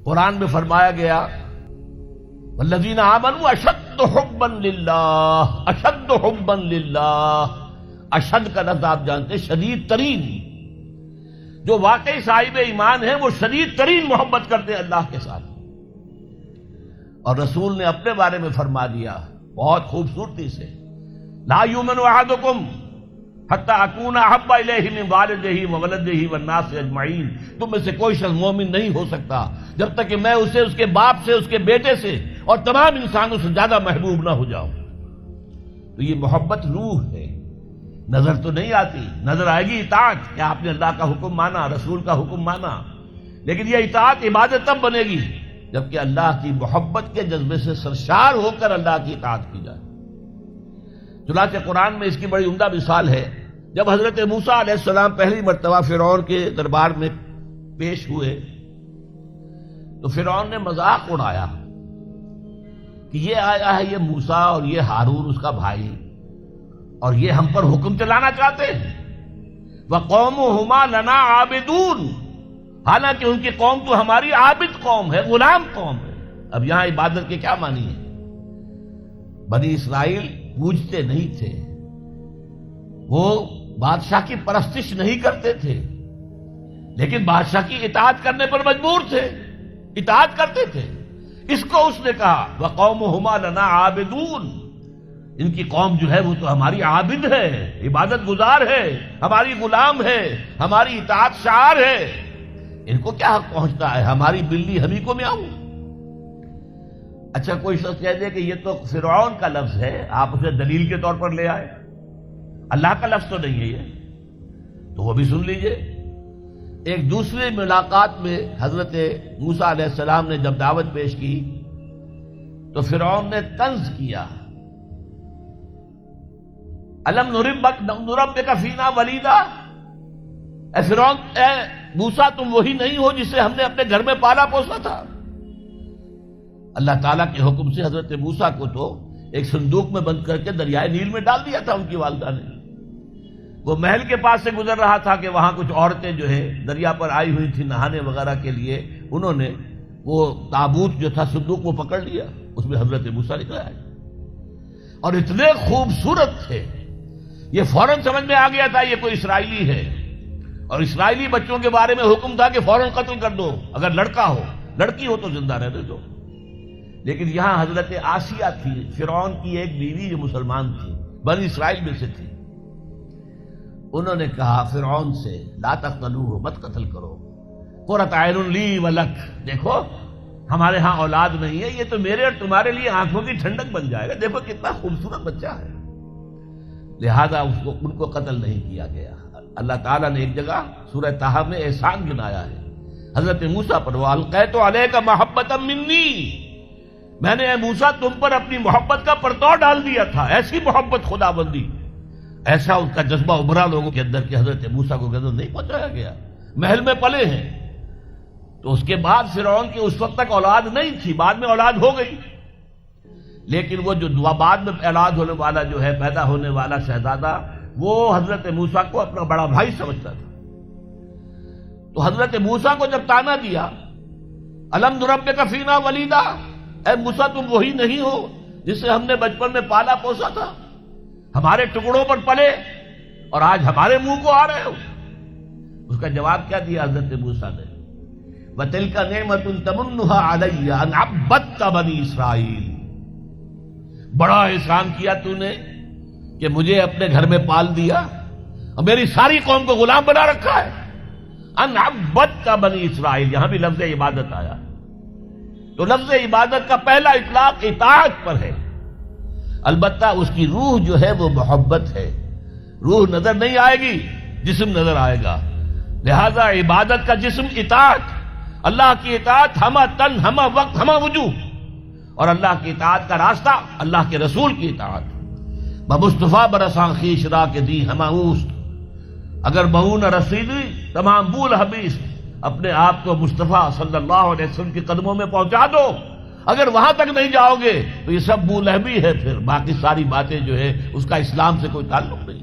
قرآن میں فرمایا گیا والذین آمنوا اشد حبا للہ، اشد حبا للہ، اشد کا لفظ آپ جانتے ہیں شدید ترین، جو واقعی صاحب ایمان ہیں وہ شدید ترین محبت کرتے ہیں اللہ کے ساتھ۔ اور رسول نے اپنے بارے میں فرما دیا بہت خوبصورتی سے، لا یؤمن احدکم حتی اکون احب الیہ من والدہ وولدہ والناس اجمعین، تم میں سے کوئی شخص مومن نہیں ہو سکتا جب تک کہ میں اسے اس کے باپ سے، اس کے بیٹے سے اور تمام انسانوں سے زیادہ محبوب نہ ہو جاؤں۔ تو یہ محبت روح ہے، نظر تو نہیں آتی، نظر آئے گی اطاعت کہ آپ نے اللہ کا حکم مانا، رسول کا حکم مانا، لیکن یہ اطاعت عبادت تب بنے گی جبکہ اللہ کی محبت کے جذبے سے سرشار ہو کر اللہ کی اطاعت کی جائے۔ چنانچہ قرآن میں اس کی بڑی عمدہ مثال ہے، جب حضرت موسیٰ علیہ السلام پہلی مرتبہ فرعون کے دربار میں پیش ہوئے تو فرعون نے مذاق اڑایا کہ یہ آیا ہے یہ موسیٰ اور یہ ہارون اس کا بھائی، اور یہ ہم پر حکم چلانا چاہتے ہیں، وَقَوْمُهُمَا لَنَا عَابِدُونَ، حالانکہ ان کی قوم تو ہماری عابد قوم ہے، غلام قوم ہے۔ اب یہاں عبادت کے کیا معنی ہے؟ بنی اسرائیل پوجتے نہیں تھے، وہ بادشاہ کی پرستش نہیں کرتے تھے، لیکن بادشاہ کی اطاعت کرنے پر مجبور تھے، اطاعت کرتے تھے۔ اس کو اس نے کہا وَقَوْمُهُمَا لَنَا عَابِدُونَ، ان کی قوم جو ہے وہ تو ہماری عابد ہے، عبادت گزار ہے، ہماری غلام ہے، ہماری اطاعت شعار ہے، ان کو کیا حق پہنچتا ہے ہماری بلی ہمیں کو میاؤں۔ اچھا کوئی شخص کہہ دے کہ یہ تو فرعون کا لفظ ہے، آپ اسے دلیل کے طور پر لے آئے، اللہ کا لفظ تو نہیں ہے یہ، تو وہ بھی سن لیجئے۔ ایک دوسری ملاقات میں حضرت موسیٰ علیہ السلام نے جب دعوت پیش کی تو فرعون نے طنز کیا، الم نربک فینا ولیدا، اے فرعون، اے موسیٰ تم وہی نہیں ہو جسے ہم نے اپنے گھر میں پالا پوسا تھا۔ اللہ تعالیٰ کے حکم سے حضرت موسیٰ کو تو ایک صندوق میں بند کر کے دریائے نیل میں ڈال دیا تھا ان کی والدہ نے۔ وہ محل کے پاس سے گزر رہا تھا کہ وہاں کچھ عورتیں جو ہے دریا پر آئی ہوئی تھی نہانے وغیرہ کے لیے، انہوں نے وہ تابوت جو تھا صندوق وہ پکڑ لیا، اس میں حضرت موسیٰ نکل آئے اور اتنے خوبصورت تھے یہ فوراً سمجھ میں آ گیا تھا یہ کوئی اسرائیلی ہے، اور اسرائیلی بچوں کے بارے میں حکم تھا کہ فوراً قتل کر دو، اگر لڑکا ہو، لڑکی ہو تو زندہ رہنے دو۔ لیکن یہاں حضرت آسیہ تھی، فرعون کی ایک بیوی جو مسلمان تھی، بنی اسرائیل میں سے تھی، انہوں نے کہا فرعون سے لا تقتلوہ، مت قتل کرو، قرۃ عین لی ولک، دیکھو ہمارے ہاں اولاد نہیں ہے، یہ تو میرے اور تمہارے لیے آنکھوں کی ٹھنڈک بن جائے گا، دیکھو کتنا خوبصورت بچہ ہے، لہذا ان کو قتل نہیں کیا گیا۔ اللہ تعالیٰ نے ایک جگہ سورہ طٰہٰ میں احسان گنایا ہے حضرت موسیٰ پر، وَأَلْقَيْتُ عَلَيْكَ مَحَبَّةً مِّنِّي، میں نے اے موسیٰ تم پر اپنی محبت کا پرتو ڈال دیا تھا، ایسی محبت خدا بندی، ایسا ان کا جذبہ ابھرا لوگوں کے اندر کہ حضرت موسیٰ کو غضب نہیں پہنچایا گیا، محل میں پلے ہیں۔ تو اس کے بعد فرعون کی اس وقت تک اولاد نہیں تھی، بعد میں اولاد ہو گئی، لیکن وہ جو بعد میں اولاد ہونے والا جو ہے پیدا ہونے والا شہزادہ، وہ حضرت موسیٰ کو اپنا بڑا بھائی سمجھتا تھا۔ تو حضرت موسیٰ کو جب تانا دیا الم نربک فینا ولیدا، اے موسیٰ تم وہی نہیں ہو جسے ہم نے بچپن میں پالا پوسا تھا، ہمارے ٹکڑوں پر پلے اور آج ہمارے منہ کو آ رہے ہو۔ اس کا جواب کیا دیا حضرت موسیٰ نے؟ وَتِلْكَ نِعْمَةٌ تَمُنُّهَا عَلَيَّ أَنْ عَبَّدْتَ بَنِي إِسْرَائِيلَ، بڑا احسان کیا تو نے کہ مجھے اپنے گھر میں پال دیا اور میری ساری قوم کو غلام بنا رکھا ہے۔ ان عبدت بنی اسرائیل، یہاں بھی لفظ عبادت آیا، تو لفظ عبادت کا پہلا اطلاق اطاعت پر ہے، البتہ اس کی روح جو ہے وہ محبت ہے، روح نظر نہیں آئے گی، جسم نظر آئے گا، لہذا عبادت کا جسم اطاعت، اللہ کی اطاعت ہمہ تن ہمہ وقت ہمہ وجوہ، اور اللہ کی اطاعت کا راستہ اللہ کے رسول کی اطاعت۔ بمصطفیٰ برساں خیش را کے دی ہمہ اوست، اگر بہو نہ رسیدی تمام بول حبیث، اپنے آپ کو مصطفیٰ صلی اللہ علیہ وسلم کے قدموں میں پہنچا دو، اگر وہاں تک نہیں جاؤ گے تو یہ سب بولہبی ہے، پھر باقی ساری باتیں جو ہے اس کا اسلام سے کوئی تعلق نہیں۔